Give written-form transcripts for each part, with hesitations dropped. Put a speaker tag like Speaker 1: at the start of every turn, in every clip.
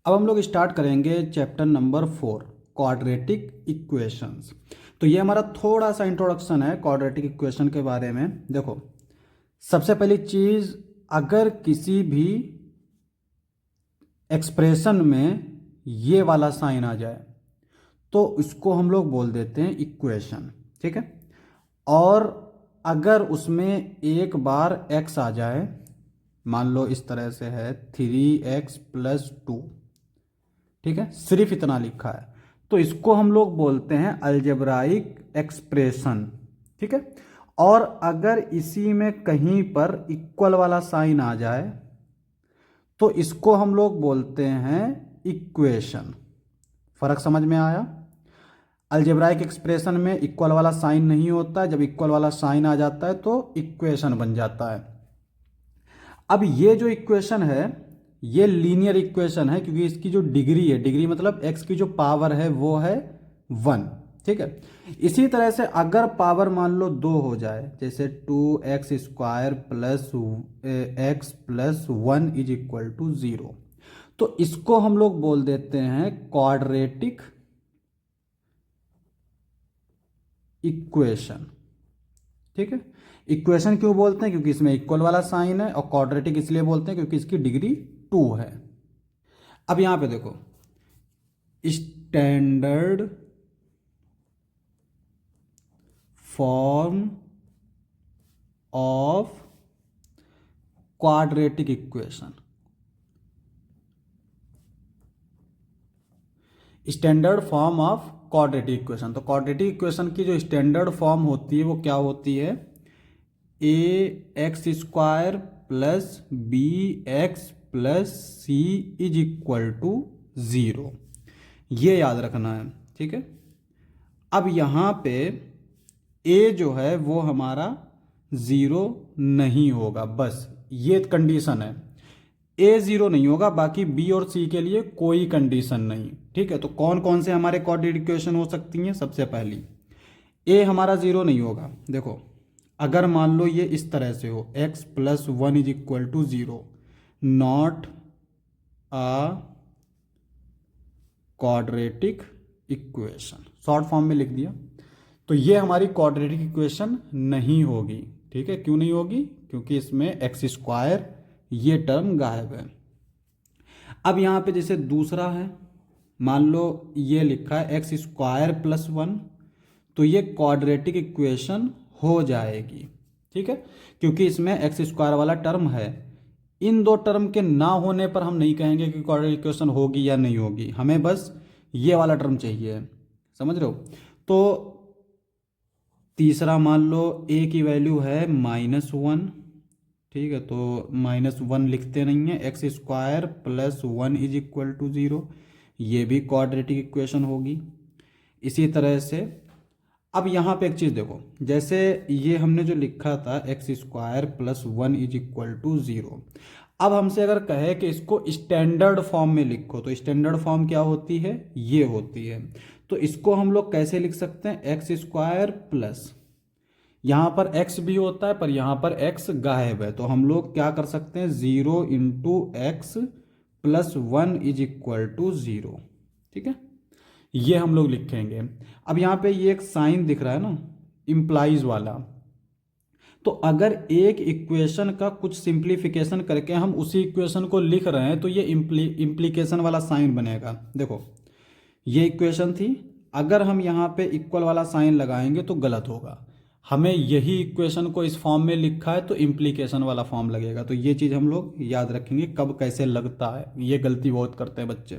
Speaker 1: अब हम लोग स्टार्ट करेंगे चैप्टर नंबर 4, क्वाड्रेटिक इक्वेशंस। तो ये हमारा थोड़ा सा इंट्रोडक्शन है क्वाड्रेटिक इक्वेशन के बारे में। देखो, सबसे पहली चीज़, अगर किसी भी एक्सप्रेशन में ये वाला साइन आ जाए तो इसको हम लोग बोल देते हैं इक्वेशन, ठीक है। और अगर उसमें एक बार x आ जाए, मान लो इस तरह से है 3x+2, ठीक है, सिर्फ इतना लिखा है, तो इसको हम लोग बोलते हैं अलजेब्राइक एक्सप्रेशन, ठीक है। और अगर इसी में कहीं पर इक्वल वाला साइन आ जाए तो इसको हम लोग बोलते हैं इक्वेशन। फर्क समझ में आया? अलजेब्राइक एक्सप्रेशन में इक्वल वाला साइन नहीं होता है, जब इक्वल वाला साइन आ जाता है तो इक्वेशन बन जाता है। अब ये जो इक्वेशन है ये लीनियर इक्वेशन है, क्योंकि इसकी जो डिग्री है, डिग्री मतलब x की जो पावर है वो है 1, ठीक है। इसी तरह से अगर पावर मान लो 2 हो जाए, जैसे 2x² plus x+1 is equal to 0, तो इसको हम लोग बोल देते हैं क्वाड्रेटिक इक्वेशन, ठीक है। इक्वेशन क्यों बोलते हैं? क्योंकि इसमें इक्वल वाला साइन है, और क्वाड्रेटिक इसलिए बोलते हैं क्योंकि इसकी डिग्री 2 है। अब यहां पे देखो, standard form of quadratic equation, standard form of quadratic equation. तो क्वाड्रेटिक इक्वेशन की जो स्टैंडर्ड फॉर्म होती है वो क्या होती है? ax² plus bx plus c is equal to 0। ये याद रखना है, ठीक है। अब यहाँ पे a जो है वो हमारा 0 नहीं होगा, बस ये कंडीशन है। a 0 नहीं होगा, बाकी b और c के लिए कोई कंडीशन नहीं, ठीक है। तो कौन कौन से हमारे क्वाड्रेटिक इक्वेशन हो सकती हैं? सबसे पहली, a हमारा 0 नहीं होगा। देखो, अगर मान लो ये इस तरह से हो x+1 is equal to 0, not a quadratic equation, short form में लिख दिया, तो ये हमारी क्वाड्रेटिक इक्वेशन नहीं होगी, ठीक है। क्यों नहीं होगी? क्योंकि इसमें x² ये टर्म गायब है। अब यहाँ पे जैसे दूसरा है, मान लो ये लिखा है x² + 1, तो ये क्वाड्रेटिक इक्वेशन हो जाएगी, ठीक है, क्योंकि इसमें x² वाला टर्म है। इन दो टर्म के ना होने पर हम नहीं कहेंगे कि क्वाड्रेटिक इक्वेशन होगी या नहीं होगी, हमें बस ये वाला टर्म चाहिए, समझ रहे हो? तो तीसरा, मान लो a की वैल्यू है -1, ठीक है, तो -1 लिखते नहीं है, x² plus 1 is equal to 0, ये भी क्वाड्रेटिक इक्वेशन होगी। इसी तरह से अब यहाँ पे एक चीज़ देखो, जैसे ये हमने जो लिखा था x² plus 1 is equal to 0, अब हमसे अगर कहे कि इसको स्टैंडर्ड फॉर्म में लिखो, तो स्टैंडर्ड फॉर्म क्या होती है? ये होती है। तो इसको हम लोग कैसे लिख सकते हैं? x² प्लस, यहाँ पर x भी होता है पर यहाँ पर x गायब है, तो हम लोग क्या कर सकते हैं? 0 into x plus 1 is equal to 0, ठीक है, ये हम लोग लिखेंगे। अब यहाँ पे ये एक साइन दिख रहा है ना, इम्प्लाइज वाला, तो अगर एक इक्वेशन का कुछ सिंप्लीफिकेशन करके हम उसी इक्वेशन को लिख रहे हैं तो ये इम्प्लीकेशन वाला साइन बनेगा। देखो, ये इक्वेशन थी, अगर हम यहाँ पे इक्वल वाला साइन लगाएंगे तो गलत होगा। हमें यही इक्वेशन को इस फॉर्म में लिखा है तो इम्प्लीकेशन वाला फॉर्म लगेगा। तो ये चीज़ हम लोग याद रखेंगे कब कैसे लगता है, ये गलती बहुत करते हैं बच्चे।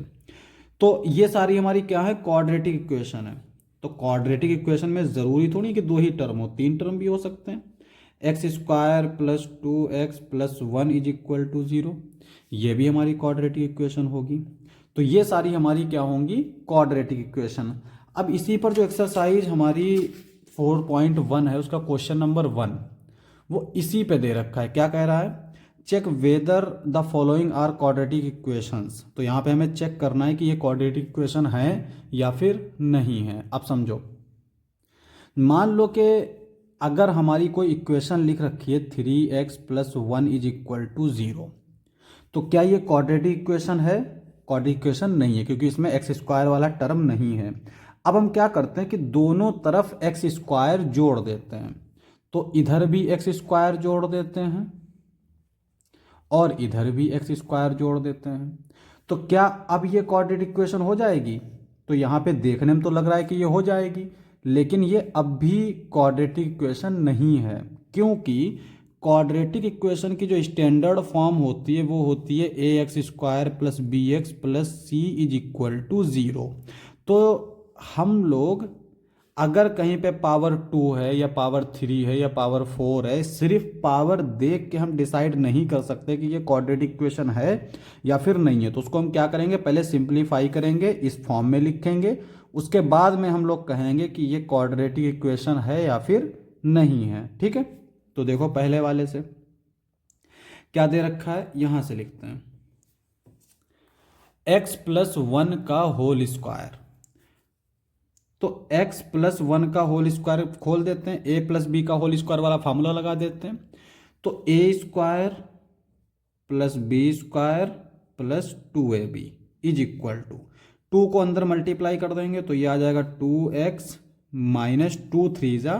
Speaker 1: तो ये सारी हमारी क्या है? क्वाड्रेटिक इक्वेशन है। तो क्वाड्रेटिक इक्वेशन में ज़रूरी थोड़ी कि 2 ही टर्म हो, 3 टर्म भी हो सकते हैं। x² plus 2x plus 1 is equal to 0, ये भी हमारी क्वाड्रेटिक इक्वेशन होगी। तो ये सारी हमारी क्या होंगी? Quadratic equation. अब इसी पर जो एक्सरसाइज हमारी 4.1 है, उसका क्वेश्चन नंबर 1 वो इसी पे दे रखा है। क्या कह रहा है? Check whether the following are quadratic equations. तो यहाँ पे हमें चेक करना है कि ये क्वाड्रेटिक इक्वेशन है या फिर नहीं है। अब समझो, मान लो कि अगर हमारी कोई इक्वेशन लिख रखी है 3x + 1 इज इक्वल टू 0, तो क्या ये क्वाड्रेटिक इक्वेशन है? क्वाड्रेटिक इक्वेशन नहीं है, क्योंकि इसमें एक्स स्क्वायर वाला टर्म नहीं है। अब हम क्या करते हैं कि दोनों तरफ एक्स स्क्वायर जोड़ देते हैं, तो इधर भी एक्स स्क्वायर जोड़ देते हैं और इधर भी एक्स स्क्वायर जोड़ देते हैं। तो क्या अब ये क्वाड्रेटिक इक्वेशन हो जाएगी? तो यहाँ पे देखने में तो लग रहा है कि ये हो जाएगी, लेकिन ये अब भी क्वाड्रेटिक इक्वेशन नहीं है, क्योंकि क्वाड्रेटिक इक्वेशन की जो स्टैंडर्ड फॉर्म होती है वो होती है A x square plus B x plus C is equal to zero. तो हम लोग अगर कहीं पे पावर 2 है या पावर 3 है या पावर 4 है, सिर्फ पावर देख के हम डिसाइड नहीं कर सकते कि ये क्वाड्रेटिक इक्वेशन है या फिर नहीं है। तो उसको हम क्या करेंगे, पहले सिंप्लीफाई करेंगे, इस फॉर्म में लिखेंगे, उसके बाद में हम लोग कहेंगे कि ये क्वाड्रेटिक इक्वेशन है या फिर नहीं है। ठीक है, तो देखो पहले वाले से क्या दे रखा है, यहां से लिखते हैं x प्लस 1 का होल स्क्वायर। तो x प्लस 1 का होल स्क्वायर खोल देते हैं, a प्लस बी का होल स्क्वायर वाला फार्मूला लगा देते हैं। तो a square plus B square plus 2ab is equal to 2 को अंदर मल्टीप्लाई कर देंगे तो ये आ जाएगा 2x माइनस 2 3 जा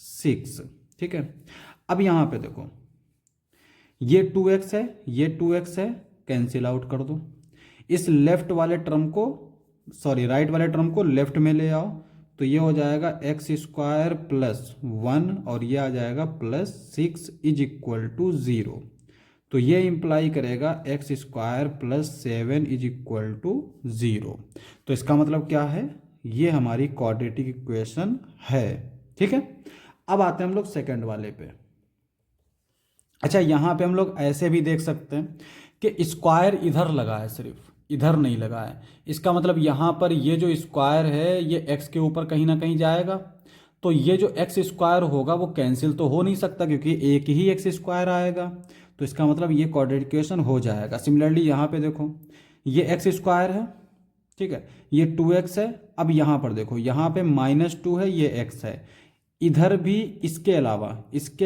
Speaker 1: 6। ठीक है, अब यहां पे देखो ये 2x है, ये 2x है, कैंसिल आउट कर दो। इस लेफ्ट वाले टर्म को, सॉरी राइट वाले टर्म को लेफ्ट में ले आओ, तो ये हो जाएगा एक्स स्क्वायर प्लस 1 और ये आ जाएगा प्लस 6 इज इक्वल टू 0। तो ये इंप्लाई करेगा x square plus 7 is equal to 0। तो इसका मतलब क्या है, ये हमारी क्वाड्रेटिक इक्वेशन है। ठीक है, अब आते हैं हम लोग सेकंड वाले पे। अच्छा, यहाँ पे हम लोग ऐसे भी देख सकते हैं कि स्क्वायर इधर लगा है, सिर्फ इधर नहीं लगा है। इसका मतलब यहाँ पर ये जो स्क्वायर है ये x के ऊपर कहीं ना कहीं जाएगा, तो ये जो x स्क्वायर होगा वो कैंसिल तो हो नहीं सकता क्योंकि एक ही x स्क्वायर आएगा। तो इसका मतलब ये क्वाड्रेटिक इक्वेशन हो जाएगा। सिमिलरली यहाँ पे देखो ये x स्क्वायर है, ठीक है, ये 2x है। अब यहाँ पर देखो यहाँ पे -2 है, ये x है, इधर भी इसके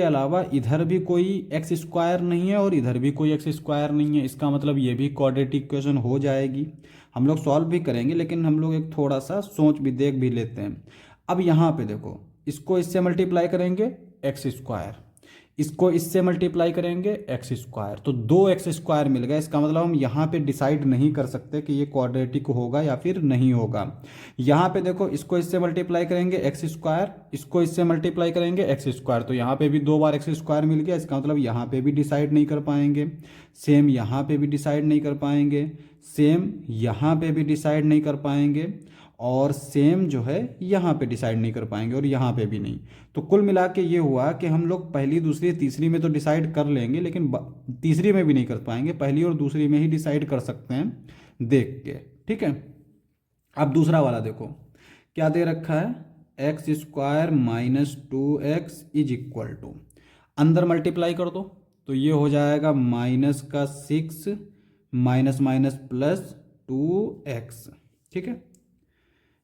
Speaker 1: अलावा इधर भी कोई एक्स स्क्वायर नहीं है और इधर भी कोई एक्स स्क्वायर नहीं है। इसका मतलब ये भी क्वाड्रेटिक इक्वेशन हो जाएगी। हम लोग सॉल्व भी करेंगे लेकिन हम लोग एक थोड़ा सा सोच भी देख भी लेते हैं। अब यहाँ पे देखो इसको इससे मल्टीप्लाई करेंगे एक्स स्क्वायर, इसको इससे मल्टीप्लाई करेंगे एक्स स्क्वायर, तो 2x स्क्वायर मिल गया। इसका मतलब हम यहाँ पे डिसाइड नहीं कर सकते कि ये क्वाड्रेटिक होगा या फिर नहीं होगा। यहाँ पे देखो इसको इससे मल्टीप्लाई करेंगे एक्स स्क्वायर, इसको इससे मल्टीप्लाई करेंगे एक्स स्क्वायर, तो यहाँ पे भी 2 बार एक्स स्क्वायर मिल गया। इसका मतलब यहाँ पे भी डिसाइड नहीं कर पाएंगे, सेम यहाँ पे भी डिसाइड नहीं कर पाएंगे, सेम यहाँ पे भी डिसाइड नहीं कर पाएंगे, और सेम जो है यहाँ पे डिसाइड नहीं कर पाएंगे और यहाँ पे भी नहीं। तो कुल मिला के ये हुआ कि हम लोग पहली दूसरी तीसरी में तो डिसाइड कर लेंगे लेकिन तीसरी में भी नहीं कर पाएंगे, पहली और दूसरी में ही डिसाइड कर सकते हैं देख के। ठीक है, अब दूसरा वाला देखो क्या दे रखा है, x square minus 2x is equal to, अंदर मल्टीप्लाई कर दो तो ये हो जाएगा -6 माइनस माइनस प्लस 2x। ठीक है,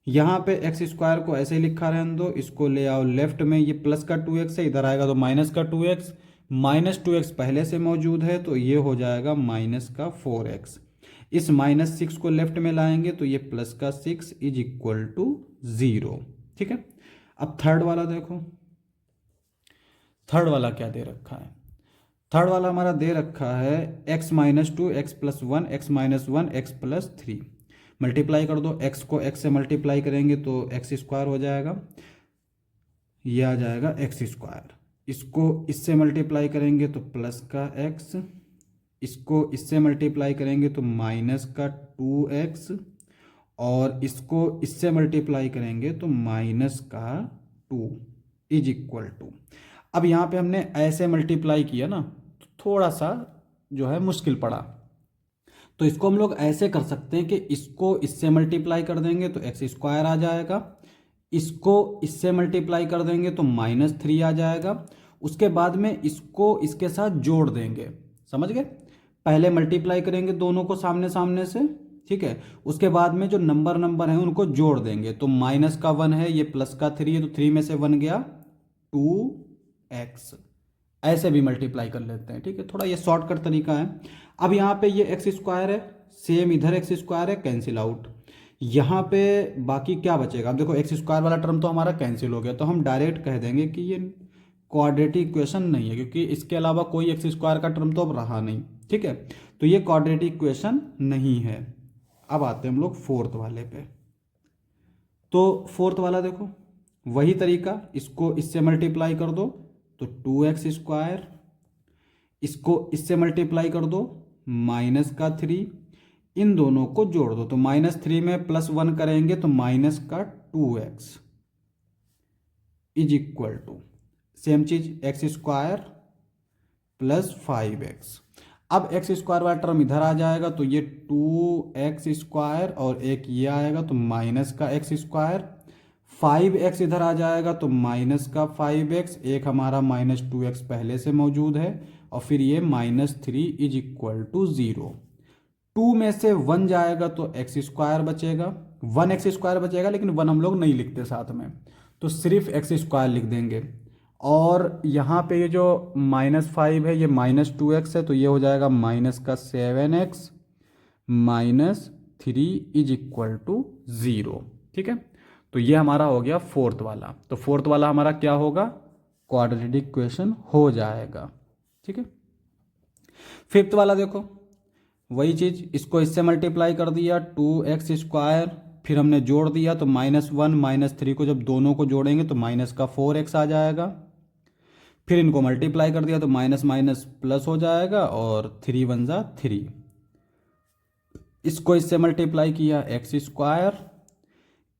Speaker 1: यहाँ पे एक्स स्क्वायर को ऐसे ही लिखा रहने दो, इसको ले आओ लेफ्ट में, ये प्लस का 2x है, इधर आएगा तो माइनस का 2x, -2x पहले से मौजूद है तो ये हो जाएगा -4x। इस -6 को लेफ्ट में लाएंगे तो ये प्लस का 6 इज इक्वल टू 0। ठीक है, अब थर्ड वाला देखो, थर्ड वाला क्या दे रखा है, थर्ड वाला हमारा दे रखा है x -2 x + 1 x -1 x + 3। Multiply कर दो, x को x से मल्टीप्लाई करेंगे तो x स्क्वायर हो जाएगा, ये आ जाएगा x स्क्वायर। इसको इससे मल्टीप्लाई करेंगे तो प्लस का x, इसको इससे मल्टीप्लाई करेंगे तो माइनस का 2x, और इसको इससे मल्टीप्लाई करेंगे तो माइनस का 2 इज इक्वल टू। अब यहाँ पे हमने ऐसे मल्टीप्लाई किया ना तो थोड़ा सा जो है मुश्किल पड़ा, तो इसको हम लोग ऐसे कर सकते हैं कि इसको इससे मल्टीप्लाई कर देंगे तो एक्स स्क्वायर आ जाएगा, इसको इससे मल्टीप्लाई कर देंगे तो -3 आ जाएगा, उसके बाद में इसको इसके साथ जोड़ देंगे। समझ गए, पहले मल्टीप्लाई करेंगे दोनों को सामने सामने से, ठीक है, उसके बाद में जो नंबर हैं उनको जोड़ देंगे, तो -1 है, ये +3 है, तो 3 में से 1 गया 2x। ऐसे भी मल्टीप्लाई कर लेते हैं। ठीक है, थोड़ा ये शॉर्टकट तरीका है। अब यहाँ पे ये एक्स स्क्वायर है, सेम इधर एक्स स्क्वायर है, कैंसिल आउट। यहाँ पे बाकी क्या बचेगा? अब देखो एक्स स्क्वायर वाला टर्म तो हमारा कैंसिल हो गया, तो हम डायरेक्ट कह देंगे कि ये क्वाड्रेटिक इक्वेशन नहीं है, क्योंकि इसके अलावा कोई एक्स स्क्वायर का टर्म तो अब रहा नहीं। ठीक है, तो ये क्वाड्रेटिक इक्वेशन नहीं है। अब आते हैं हम लोग फोर्थ वाले पे। तो फोर्थ वाला देखो, वही तरीका, इसको इससे मल्टीप्लाई कर दो तो 2x², इसको इससे मल्टीप्लाई कर दो -3, इन दोनों को जोड़ दो तो -3 में +1 करेंगे तो -2x is equal to same चीज x² + 5x। अब x² वाला टर्म इधर आ जाएगा तो ये 2x² और एक ये आएगा तो -x², 5x इधर आ जाएगा तो -5x, एक हमारा -2x पहले से मौजूद है, और फिर ये -3 इज इक्वल टू 0। 2 में से 1 जाएगा तो x² बचेगा, 1x² बचेगा, लेकिन 1 हम लोग नहीं लिखते साथ में, तो सिर्फ x² लिख देंगे। और यहाँ पे ये जो -5 है ये -2x है, तो ये हो जाएगा -7x -3 इज इक्वल टू 0। ठीक है, तो ये हमारा हो गया फोर्थ वाला। तो फोर्थ वाला हमारा क्या होगा? क्वाड्रेटिक इक्वेशन हो जाएगा। ठीक है, फिफ्थ वाला देखो, वही चीज़, इसको इससे मल्टीप्लाई कर दिया 2x², फिर हमने जोड़ दिया तो -1 -3 को जब दोनों को जोड़ेंगे तो -4x आ जाएगा, फिर इनको मल्टीप्लाई कर दिया तो माइनस माइनस प्लस हो जाएगा और 3 × 1 = 3। इसको इससे मल्टीप्लाई किया x²,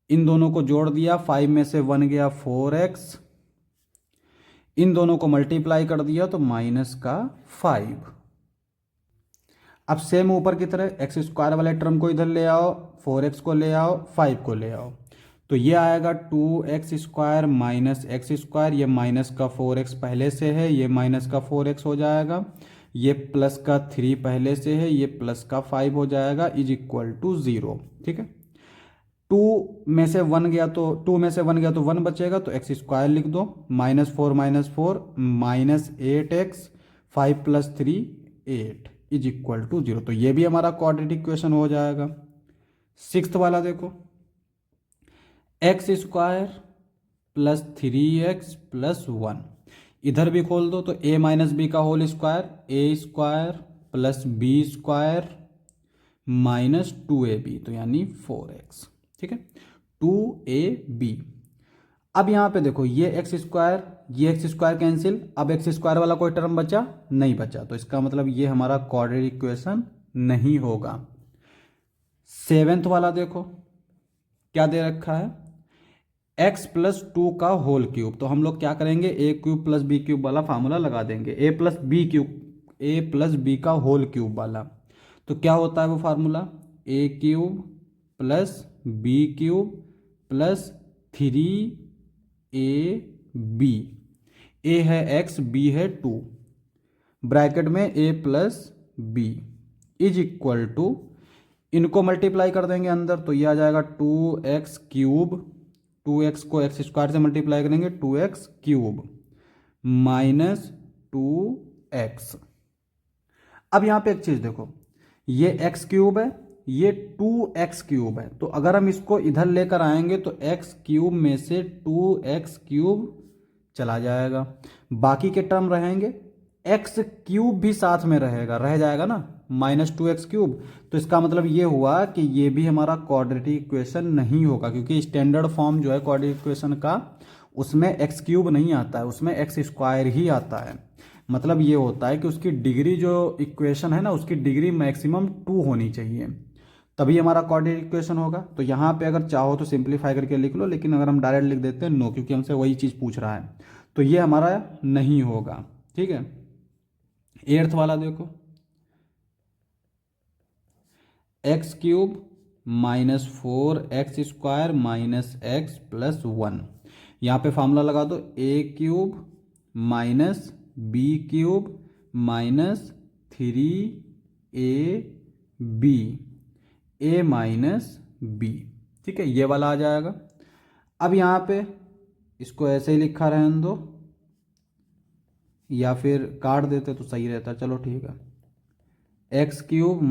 Speaker 1: इन दोनों को जोड़ दिया, 5 में से 1 गया 4x, इन दोनों को मल्टीप्लाई कर दिया तो -5। अब सेम ऊपर की तरह x² वाले टर्म को इधर ले आओ, 4x को ले आओ, 5 को ले आओ, तो ये आएगा 2x² -x², ये -4x पहले से है, ये -4x हो जाएगा, ये +3 पहले से है, ये +5 हो जाएगा इज इक्वल टू 0। ठीक है, 2 में से 1 गया तो 1 बचेगा तो x² लिख दो, -4 -8x, 5 + 3 8 इज इक्वल टू 0। तो ये भी हमारा क्वाड्रेटिक इक्वेशन हो जाएगा। सिक्स्थ वाला देखो, x² + 3x + 1, इधर भी खोल दो तो a - b का whole square, a² + b² - 2ab, तो यानी 4x। ठीक है, 2ab। अब यहाँ पे देखो, ये x² कैंसिल, अब x² वाला कोई टर्म बचा नहीं बचा, तो इसका मतलब ये हमारा क्वाड्रेटिक इक्वेशन नहीं होगा। सेवेंथ वाला देखो क्या दे रखा है, x + 2 का होल क्यूब, तो हम लोग क्या करेंगे, a³ + b³ वाला फार्मूला लगा देंगे, a + b का होल क्यूब वाला। तो क्या होता है वो formula, a³ + b³ + 3ab, a है x, b है 2, ब्रैकेट में a + b is equal to, इनको मल्टीप्लाई कर देंगे अंदर तो ये आ जाएगा 2x³, 2x को x² से मल्टीप्लाई करेंगे 2x³ - 2x। अब यहाँ पे एक चीज देखो, ये x³ है, ये 2x³ है, तो अगर हम इसको इधर लेकर आएंगे तो x³ में से 2x³ चला जाएगा, बाकी के टर्म रहेंगे, x³ भी साथ में रह जाएगा ना, -2x³। तो इसका मतलब ये हुआ कि ये भी हमारा क्वाड्रेटिक इक्वेशन नहीं होगा, क्योंकि स्टैंडर्ड फॉर्म जो है क्वाड्रेटिक इक्वेशन का, उसमें x³ नहीं आता है, उसमें x² ही आता है। मतलब ये होता है कि उसकी डिग्री जो इक्वेशन है ना, उसकी डिग्री मैक्सिमम 2 होनी चाहिए, तभी हमारा क्वाड्रेटिक इक्वेशन होगा। तो यहाँ पे अगर चाहो तो सिंप्लीफाई करके लिख लो, लेकिन अगर हम डायरेक्ट लिख देते हैं नो, क्योंकि हमसे वही चीज़ पूछ रहा है, तो ये हमारा नहीं होगा। ठीक है, 8th वाला देखो, x³ -4x² -x + 1, यहाँ पे फार्मूला लगा दो, a³ - b³ -3ab, a - b। ठीक है, ये वाला आ जाएगा। अब यहाँ पे इसको ऐसे ही लिखा रहने दो, या फिर काट देते तो सही रहता, चलो ठीक है, x³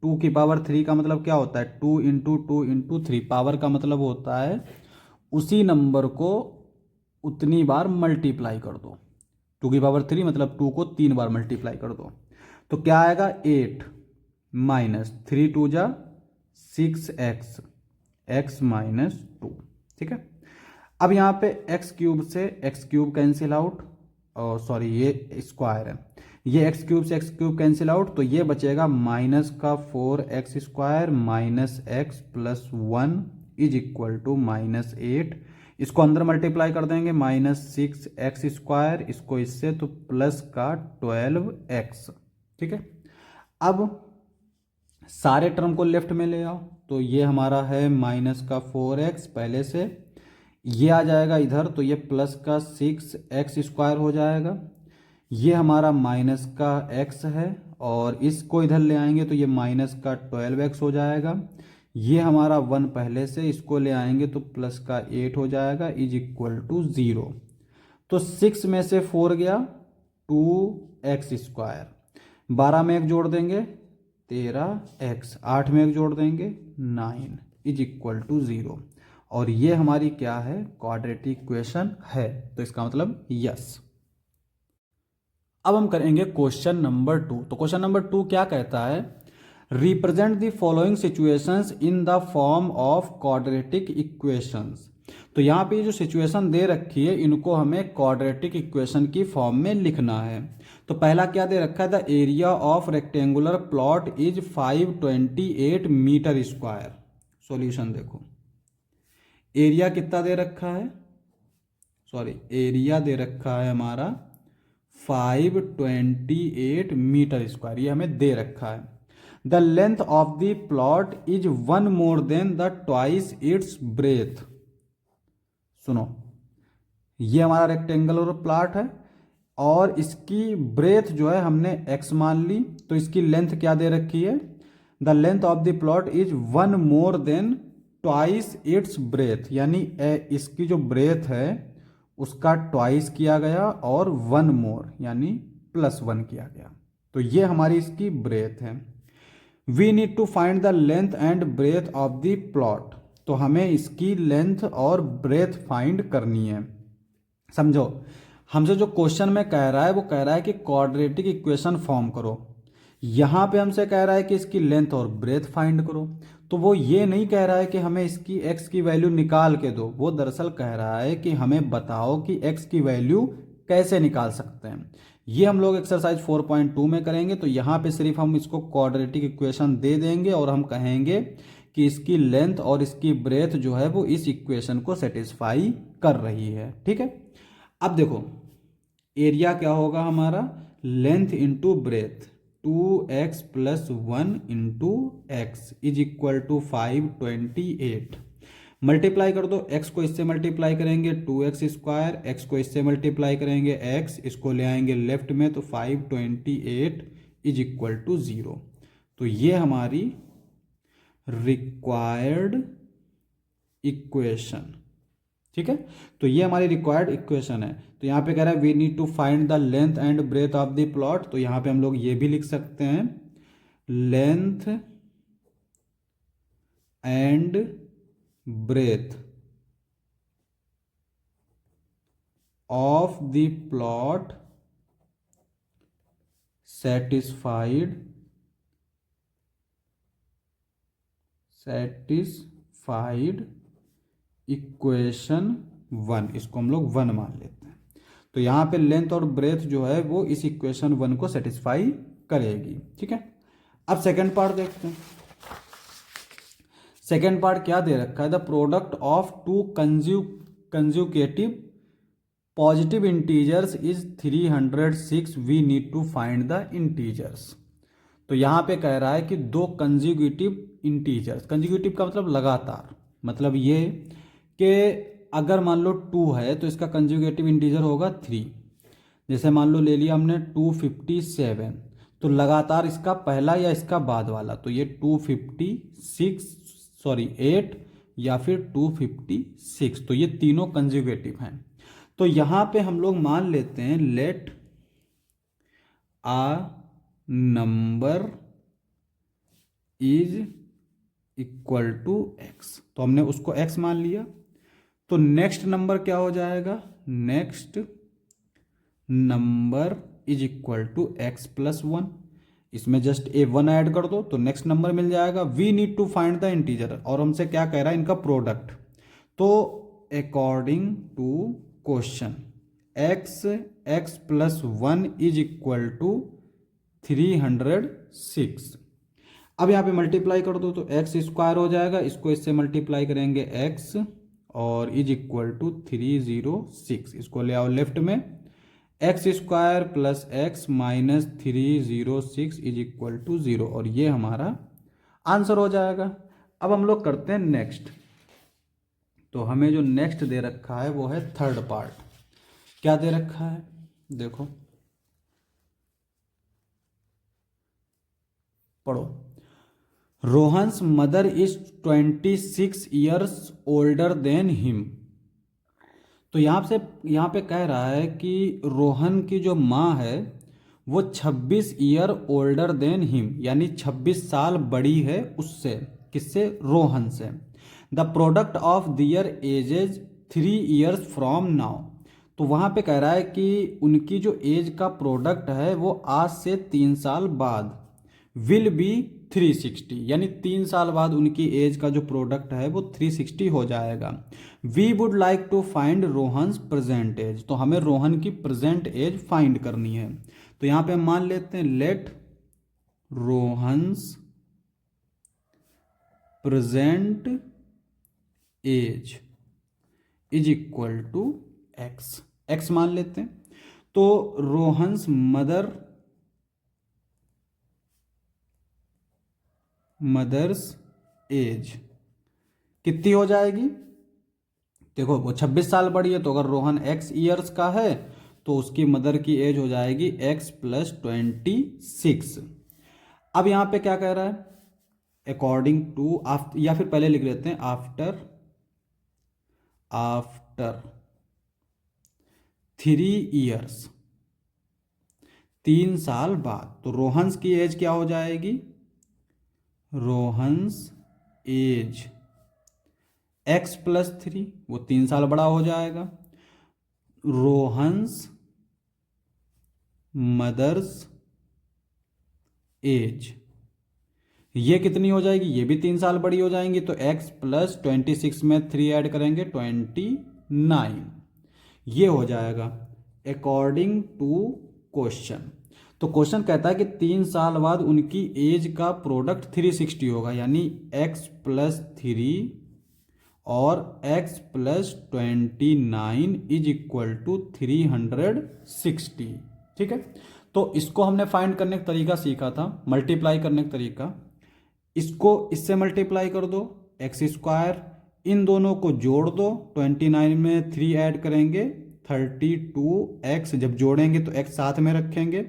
Speaker 1: टू की पावर थ्री का मतलब क्या होता है, टू इंटू थ्री। पावर का मतलब होता है उसी नंबर को उतनी बार मल्टीप्लाई कर दो। टू की पावर थ्री मतलब टू को 3 बार मल्टीप्लाई कर दो। तो क्या आएगा, 8 माइनस थ्री टू जा 6x, x माइनस टू। ठीक है, अब यहाँ पे एक्स क्यूब से एक्स क्यूब कैंसिल आउट, और सॉरी ये स्क्वायर है, ये एक्स क्यूब से एक्स क्यूब कैंसिल आउट, तो ये बचेगा माइनस का 4x² minus x plus one is equal to -8। इसको अंदर मल्टीप्लाई कर देंगे, -6x², इसको इससे तो प्लस का 12x। ठीक है, अब सारे टर्म को लेफ्ट में ले आओ, तो ये हमारा है -4x पहले से, ये आ जाएगा इधर तो ये प्लस का 6x² हो जाएगा। ये हमारा माइनस का x है और इसको इधर ले आएंगे तो ये माइनस का 12x हो जाएगा। ये हमारा 1 पहले से, इसको ले आएंगे तो प्लस का 8 हो जाएगा इज इक्वल टू 0। तो 6 में से 4 गया 2x², 12 में एक जोड़ देंगे 13x, 8 में एक जोड़ देंगे 9 इज इक्वल टू 0। और ये हमारी क्या है, क्वाड्रेटिक इक्वेशन है, तो इसका मतलब यस। अब हम करेंगे क्वेश्चन नंबर 2। तो क्वेश्चन नंबर 2 क्या कहता है, represent the following situations in the form of quadratic equations. तो यहाँ पे जो सिचुएशन दे रखी है इनको हमें क्वाड्रेटिक इक्वेशन की फॉर्म में लिखना है। तो पहला क्या दे रखा है, the area of rectangular plot is 528 metre square. Solution देखो, एरिया कितना दे रखा है, सॉरी एरिया दे रखा है हमारा 528 मीटर स्क्वायर, ये हमें दे रखा है। The length of the plot is 1 more than the twice its breath. सुनो, ये हमारा रेक्टेंगुलर प्लॉट है और इसकी ब्रेथ जो है हमने x मान ली, तो इसकी लेंथ क्या दे रखी है, the length of the plot is 1 more than twice its breath, यानी इसकी जो ब्रेथ है उसका ट्वाइस किया गया और 1 मोर यानी +1 किया गया। तो ये हमारी इसकी ब्रेथ है। We need to find the length and breadth of the plot. तो हमें इसकी लेंथ और ब्रेथ फाइंड करनी है। समझो, हमसे जो क्वेश्चन में कह रहा है वो कह रहा है कि क्वाड्रेटिक इक्वेशन फॉर्म करो। यहाँ पे हमसे कह रहा है कि इसकी लेंथ और ब्रेथ फाइंड करो। तो वो ये नहीं कह रहा है कि हमें इसकी x की वैल्यू निकाल के दो, वो दरअसल कह रहा है कि हमें बताओ कि x की वैल्यू कैसे निकाल सकते हैं। ये हम लोग एक्सरसाइज 4.2 में करेंगे। तो यहाँ पे सिर्फ हम इसको क्वाड्रेटिक इक्वेशन दे देंगे और हम कहेंगे कि इसकी लेंथ और इसकी ब्रेथ जो है वो इस इक्वेशन को सेटिस्फाई कर रही है। ठीक है, अब देखो एरिया क्या होगा हमारा, length into breadth, 2x + 1 into x is equal to 528। Multiply कर दो, x को इससे मल्टीप्लाई करेंगे 2x², x को इससे मल्टीप्लाई करेंगे x, इसको ले आएंगे लेफ्ट में तो 528 इज इक्वल टू 0। तो ये हमारी रिक्वायर्ड इक्वेशन। ठीक है, तो ये हमारी रिक्वायर्ड इक्वेशन है। तो यहाँ पे कह रहा है we need to find the length and breadth of the plot. तो यहाँ पे हम लोग ये भी लिख सकते हैं, length and breadth of the plot satisfied equation 1, इसको हम लोग 1 मान लेते हैं। तो यहाँ पे लेंथ और ब्रेथ जो है वो इस इक्वेशन 1 को सेटिस्फाई करेगी। ठीक है, अब सेकंड पार्ट देखते हैं। सेकंड पार्ट क्या दे रखा है, the product of two consecutive positive integers is 306, we need to find the integers. तो यहाँ पे कह रहा है कि दो कंज्यूगेटिव इंटीजर्स, कंज्यूगेटिव का मतलब लगातार, मतलब ये कि अगर मान लो 2 है तो इसका कंज्यूगेटिव इंटीजर होगा 3। जैसे मान लो ले लिया हमने 257, तो लगातार इसका पहला या इसका बाद वाला, तो ये 8 या फिर 256, तो ये तीनों कंज्यूगेटिव हैं। तो यहाँ पे हम लोग मान लेते हैं let a number is equal to x, तो हमने उसको एक्स मान लिया। तो नेक्स्ट नंबर क्या हो जाएगा, next number is equal to x plus one. इसमें जस्ट ए वन ऐड कर दो तो नेक्स्ट नंबर मिल जाएगा। We need to find the integer, और हमसे क्या कह रहा है, इनका प्रोडक्ट। तो according to question x plus one is equal to 306। अब यहाँ पे मल्टीप्लाई कर दो तो एक्स स्क्वायर हो जाएगा, इसको इससे मल्टीप्लाई करेंगे एक्स और इज इक्वल टू 306। इसको ले आओ लेफ्ट में, x square plus x minus 306 is equal to 0, और ये हमारा आंसर हो जाएगा। अब हम लोग करते हैं नेक्स्ट। तो हमें जो नेक्स्ट दे रखा है वो है थर्ड पार्ट। क्या दे रखा है, देखो पढ़ो। Rohan's mother is 26 years older than him. तो यहाँ पे कह रहा है कि रोहन की जो माँ है वो 26 ईयर ओल्डर देन हिम, यानी 26 साल बड़ी है उससे। किससे, रोहन से। The product of their ages 3 years from now. तो वहाँ पे कह रहा है कि उनकी जो एज का प्रोडक्ट है वो आज से 3 साल बाद विल बी 360, यानी 3 साल बाद उनकी एज का जो प्रोडक्ट है वो 360 हो जाएगा। We would like to find Rohan's present age. तो हमें रोहन की प्रेजेंट एज फाइंड करनी है। तो यहाँ पे हम मान लेते हैं let Rohan's present age is equal to x, x मान लेते हैं। तो रोहन्स मदर्स एज कितनी हो जाएगी, देखो वो 26 साल बड़ी है, तो अगर रोहन एक्स ईयर्स का है तो उसकी मदर की एज हो जाएगी एक्स प्लस 26। अब यहाँ पे क्या कह रहा है, अकॉर्डिंग टू, या फिर पहले लिख लेते हैं आफ्टर 3 ईयर्स, 3 साल बाद। तो रोहन्स की एज क्या हो जाएगी, रोहन्स एज एक्स प्लस 3, वो 3 साल बड़ा हो जाएगा। रोहन्स मदर्स एज ये कितनी हो जाएगी, ये भी 3 साल बड़ी हो जाएंगी। तो x प्लस 26 में 3 ऐड करेंगे 29, ये हो जाएगा अकॉर्डिंग टू क्वेश्चन। तो क्वेश्चन कहता है कि 3 साल बाद उनकी एज का प्रोडक्ट 360 होगा, यानी x प्लस 3 और x plus 29 is equal to 360। ठीक है, तो इसको हमने फाइंड करने का तरीका सीखा था, मल्टीप्लाई करने का तरीका। इसको इससे मल्टीप्लाई कर दो एक्स स्क्वायर, इन दोनों को जोड़ दो, 29 में 3 ऐड करेंगे 32x, जब जोड़ेंगे तो x साथ में रखेंगे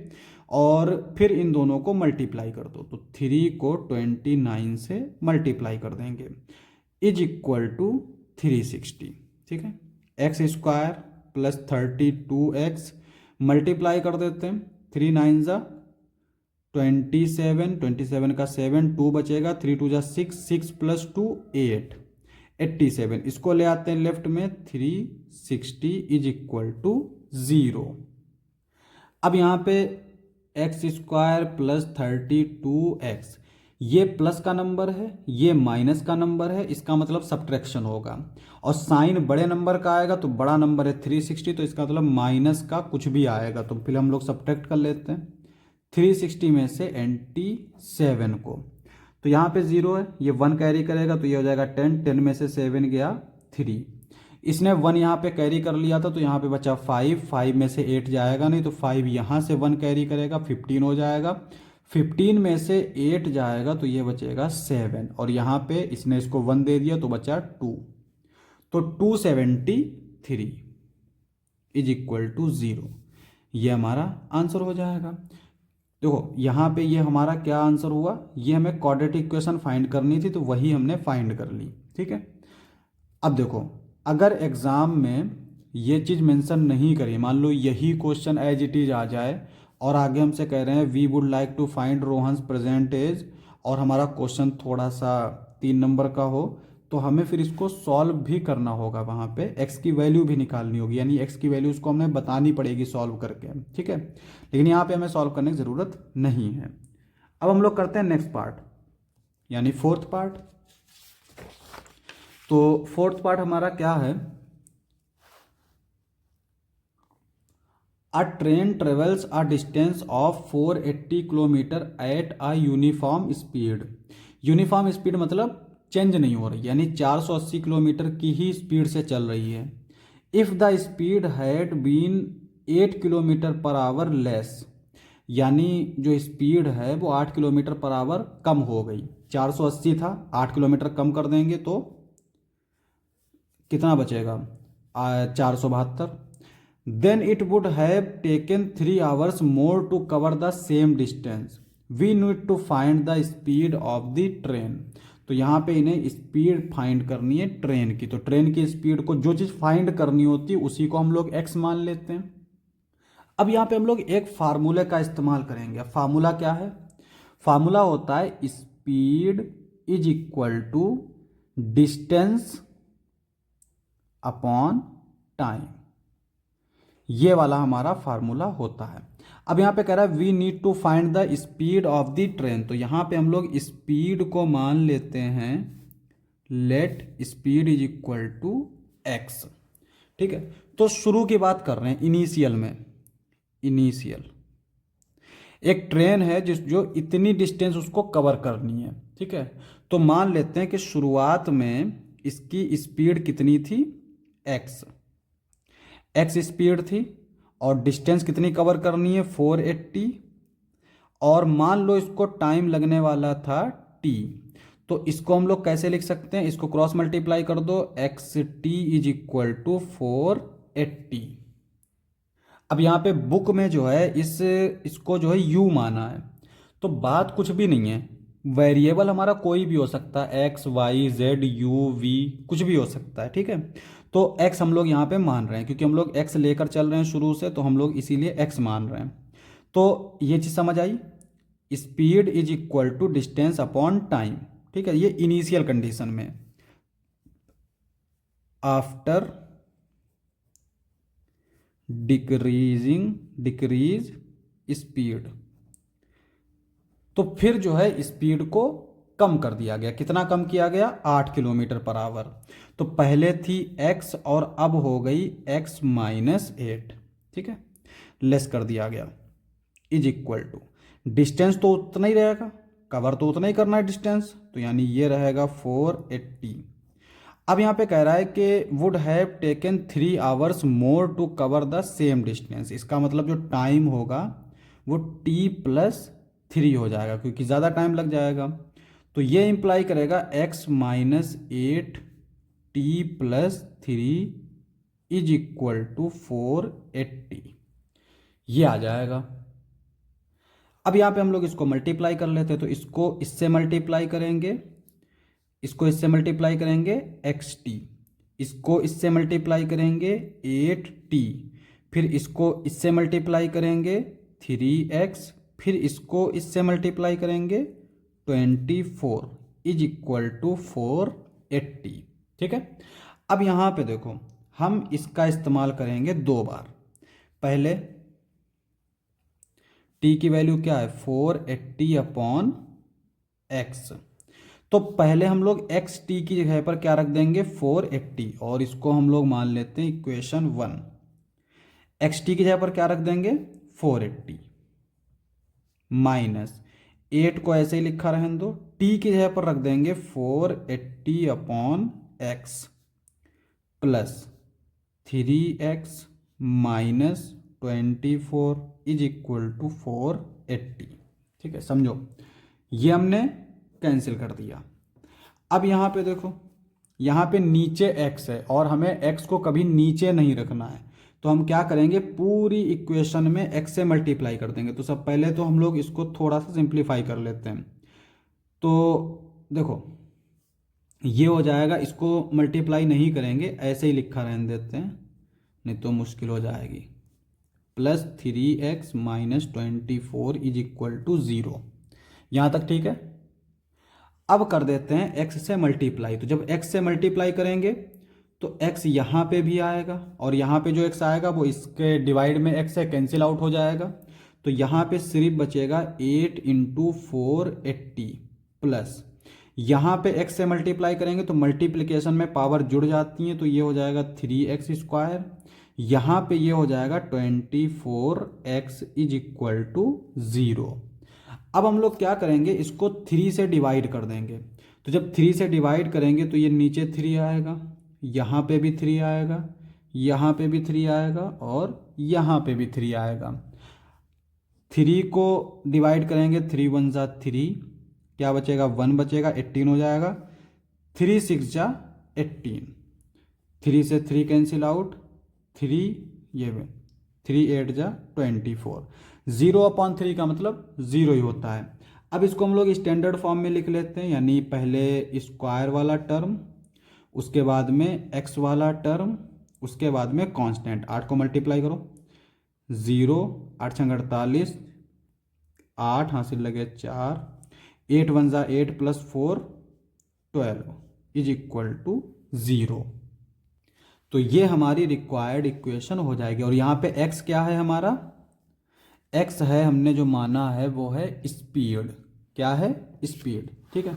Speaker 1: और फिर इन दोनों को मल्टीप्लाई कर दो। तो 3 को 29 से मल्टीप्लाई कर देंगे इज इक्वल टू 360। ठीक है, x square plus 32x multiply कर देते हैं, 3 9 जा 27, 27 का 7, 2 बचेगा, 3 2 जा 6, 6 प्लस 2 8, 87। इसको ले आते हैं लेफ्ट में, 360 इज इक्वल टू 0। अब यहाँ पे एक्स स्क्वायर प्लस 32x, ये प्लस का नंबर है, ये माइनस का नंबर है, इसका मतलब सब्ट्रैक्शन होगा। और साइन बड़े नंबर का आएगा तो बड़ा नंबर है 360, तो इसका मतलब माइनस का कुछ भी आएगा। तो फिर हम लोग सब्ट्रैक्ट कर लेते हैं 360 में से 87 को। तो यहाँ पे 0 है, ये 1 कैरी करेगा तो ये हो जाएगा 10, 10 में से 7 गया 3। इसने 1 यहाँ पे कैरी कर लिया था तो यहाँ पे बचा 5, 5 में से 8 जाएगा नहीं, तो 5 यहाँ से 1 कैरी करेगा 15 हो जाएगा, 15 में से 8 जाएगा तो ये बचेगा 7, और यहाँ पे इसने इसको 1 दे दिया तो बचा 2, तो 273 इज इक्वल टू 0, ये हमारा आंसर हो जाएगा। देखो यहाँ पे ये हमारा क्या आंसर हुआ, ये हमें क्वाड्रेटिक इक्वेशन फाइंड करनी थी तो वही हमने फाइंड कर ली। ठीक है, अब देखो अगर एग्ज़ाम में ये चीज़ मेंशन नहीं करी, मान लो यही क्वेश्चन एज इट इज आ जाए और आगे हमसे कह रहे हैं we would like to find Rohan's present age, और हमारा क्वेश्चन थोड़ा सा 3 नंबर का हो तो हमें फिर इसको सॉल्व भी करना होगा, वहाँ पे x की वैल्यू भी निकालनी होगी, यानी x की वैल्यू उसको हमें बतानी पड़ेगी सॉल्व करके, ठीक है। लेकिन यहाँ पे हमें सॉल्व करने की ज़रूरत नहीं है। अब हम लोग करते हैं नेक्स्ट पार्ट, यानी फोर्थ पार्ट। तो फोर्थ पार्ट हमारा क्या है, अ train travels a distance of 480 kilometre at a uniform speed. Uniform speed मतलब चेंज नहीं हो रही, यानी 480 किलोमीटर की ही स्पीड से चल रही है। If the speed had been 8 kilometre per hour less, यानी जो स्पीड है वो 8 किलोमीटर पर आवर कम हो गई। 480 था, 8 किलोमीटर कम कर देंगे तो कितना बचेगा, 472। Then it would have taken 3 hours more to cover the same distance. We need to find the speed of the train. तो यहाँ पे इन्हें स्पीड फाइंड करनी है ट्रेन की। तो ट्रेन की स्पीड को जो चीज़ फाइंड करनी होती है उसी को हम लोग एक्स मान लेते हैं। अब यहाँ पे हम लोग एक फार्मूले का इस्तेमाल करेंगे। फार्मूला क्या है, फार्मूला होता है speed is equal to distance upon time, ये वाला हमारा फार्मूला होता है। अब यहाँ पे कह रहा है we need to find the speed of the train. तो यहाँ पे हम लोग स्पीड को मान लेते हैं let speed is equal to x, ठीक है। तो शुरू की बात कर रहे हैं, इनिशियल में, इनिशियल एक ट्रेन है जो इतनी डिस्टेंस उसको कवर करनी है, ठीक है। तो मान लेते हैं कि शुरुआत में इसकी स्पीड कितनी थी, एक्स, एक्स स्पीड थी, और डिस्टेंस कितनी कवर करनी है, 480, और मान लो इसको टाइम लगने वाला था टी। तो इसको हम लोग कैसे लिख सकते हैं, इसको क्रॉस मल्टीप्लाई कर दो, x t is equal to 480। अब यहाँ पे बुक में जो है इसको जो है यू माना है, तो बात कुछ भी नहीं है, वेरिएबल हमारा कोई भी हो सकता है, x y z u v कुछ भी हो सकता है, ठीक है। तो एक्स हम लोग यहाँ पे मान रहे हैं क्योंकि हम लोग एक्स लेकर चल रहे हैं शुरू से, तो हम लोग इसीलिए एक्स मान रहे हैं। तो ये चीज़ समझ आई, speed is equal to distance upon time, ठीक है। ये इनिशियल कंडीशन में। आफ्टर डिक्रीज स्पीड, तो फिर जो है स्पीड को कम कर दिया गया। कितना कम किया गया, 8 किलोमीटर पर आवर। तो पहले थी x और अब हो गई x माइनस 8, ठीक है, लेस कर दिया गया, इज इक्वल टू डिस्टेंस तो उतना ही रहेगा, कवर तो उतना ही करना है डिस्टेंस, तो यानी ये रहेगा 480। अब यहाँ पे कह रहा है कि would have taken 3 hours more to cover the same distance. इसका मतलब जो टाइम होगा वो t+3 हो जाएगा क्योंकि ज़्यादा टाइम लग जाएगा। तो ये इंप्लाई करेगा x minus 8 t+3 is equal to 480, ये आ जाएगा। अब यहाँ पे हम लोग इसको मल्टीप्लाई कर लेते हैं, तो इसको इससे मल्टीप्लाई करेंगे, इसको इससे मल्टीप्लाई करेंगे xt, इसको इससे मल्टीप्लाई करेंगे 8t, फिर इसको इससे मल्टीप्लाई करेंगे 3x, फिर इसको इससे मल्टीप्लाई करेंगे 24 इज इक्वल टू 480, ठीक है। अब यहाँ पे देखो हम इसका इस्तेमाल करेंगे 2 बार। पहले t की वैल्यू क्या है, 480 अपॉन x। तो पहले हम लोग एक्स टी की जगह पर क्या रख देंगे, 480, और इसको हम लोग मान लेते हैं इक्वेशन 1। एक्स टी की जगह पर क्या रख देंगे, 480 माइनस 8 को ऐसे ही लिखा रहने दो, टी की जगह पर रख देंगे 480 upon x plus 3x minus 24 is equal to 480, ठीक है। समझो ये हमने कैंसिल कर दिया। अब यहाँ पे देखो, यहाँ पे नीचे x है और हमें x को कभी नीचे नहीं रखना है, तो हम क्या करेंगे, पूरी इक्वेशन में x से मल्टीप्लाई कर देंगे। तो सब पहले तो हम लोग इसको थोड़ा सा सिंप्लीफाई कर लेते हैं। तो देखो ये हो जाएगा, इसको मल्टीप्लाई नहीं करेंगे, ऐसे ही लिखा रहने देते हैं, नहीं तो मुश्किल हो जाएगी। Plus 3x minus 24 is equal to 0, यहाँ तक ठीक है। अब कर देते हैं x से मल्टीप्लाई। तो जब x से मल्टीप्लाई करेंगे तो x यहाँ पे भी आएगा और यहाँ पे जो x आएगा वो इसके डिवाइड में x से कैंसिल आउट हो जाएगा। तो यहाँ पे सिर्फ बचेगा 8 इंटू 480 प्लस यहाँ पे x से मल्टीप्लाई करेंगे तो मल्टीप्लिकेशन में पावर जुड़ जाती है, तो ये हो जाएगा 3x स्क्वायर। यहाँ पे ये हो जाएगा 24x इज इक्वल टू 0। अब हम लोग क्या करेंगे, इसको 3 से डिवाइड कर देंगे। तो जब 3 से डिवाइड करेंगे तो ये नीचे 3 आएगा, यहाँ पे भी 3 आएगा, यहाँ पे भी 3 आएगा और यहाँ पे भी 3 आएगा। 3 को डिवाइड करेंगे, 3 1 जा 3, क्या बचेगा 1 बचेगा, 18 हो जाएगा। 3 6 जा 18, 3 से 3 कैंसिल आउट, 3 ये 3 8 जा 24। 0/3 का मतलब 0 ही होता है। अब इसको हम लोग स्टैंडर्ड फॉर्म में लिख लेते हैं, यानी पहले स्क्वायर वाला टर्म, उसके बाद में x वाला टर्म, उसके बाद में कांस्टेंट। 8 को मल्टीप्लाई करो, 0 8 छंग 48, 8 हासिल लगे 4, 8 1 जा 8 प्लस 4 12 इज इक्वल टू 0। तो ये हमारी रिक्वायर्ड इक्वेशन हो जाएगी। और यहाँ पे x क्या है हमारा, x है हमने जो माना है वो है स्पीड। क्या है, स्पीड। ठीक है,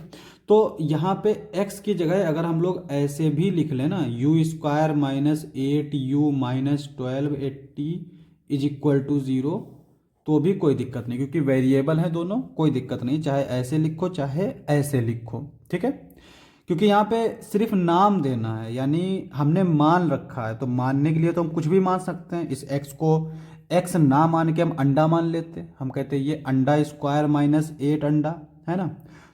Speaker 1: तो यहाँ पे x की जगह अगर हम लोग ऐसे भी लिख लें ना, u square minus 8u minus 1280 is equal to 0, तो भी कोई दिक्कत नहीं, क्योंकि वेरिएबल है दोनों, कोई दिक्कत नहीं, चाहे ऐसे लिखो चाहे ऐसे लिखो। ठीक है, क्योंकि यहाँ पे सिर्फ नाम देना है, यानी हमने मान रखा है, तो मानने के लिए तो हम कुछ भी मान सकते हैं। इस x को x ना मान के हम अंडा मान लेते हैं, हम कहते हैं ये अंडा स्क्वायर माइनस 8 अंडा है ना,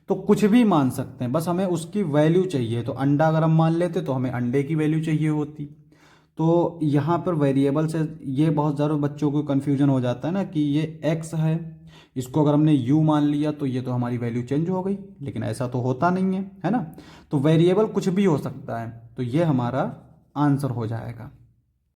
Speaker 1: तो कुछ भी मान सकते हैं, बस हमें उसकी वैल्यू चाहिए। तो अंडा अगर हम मान लेते तो हमें अंडे की वैल्यू चाहिए होती। तो यहाँ पर वेरिएबल से ये बहुत ज़्यादा बच्चों को कन्फ्यूजन हो जाता है ना कि ये x है, इसको अगर हमने u मान लिया तो ये तो हमारी वैल्यू चेंज हो गई, लेकिन ऐसा तो होता नहीं है, है ना। तो वेरिएबल कुछ भी हो सकता है, तो ये हमारा आंसर हो जाएगा।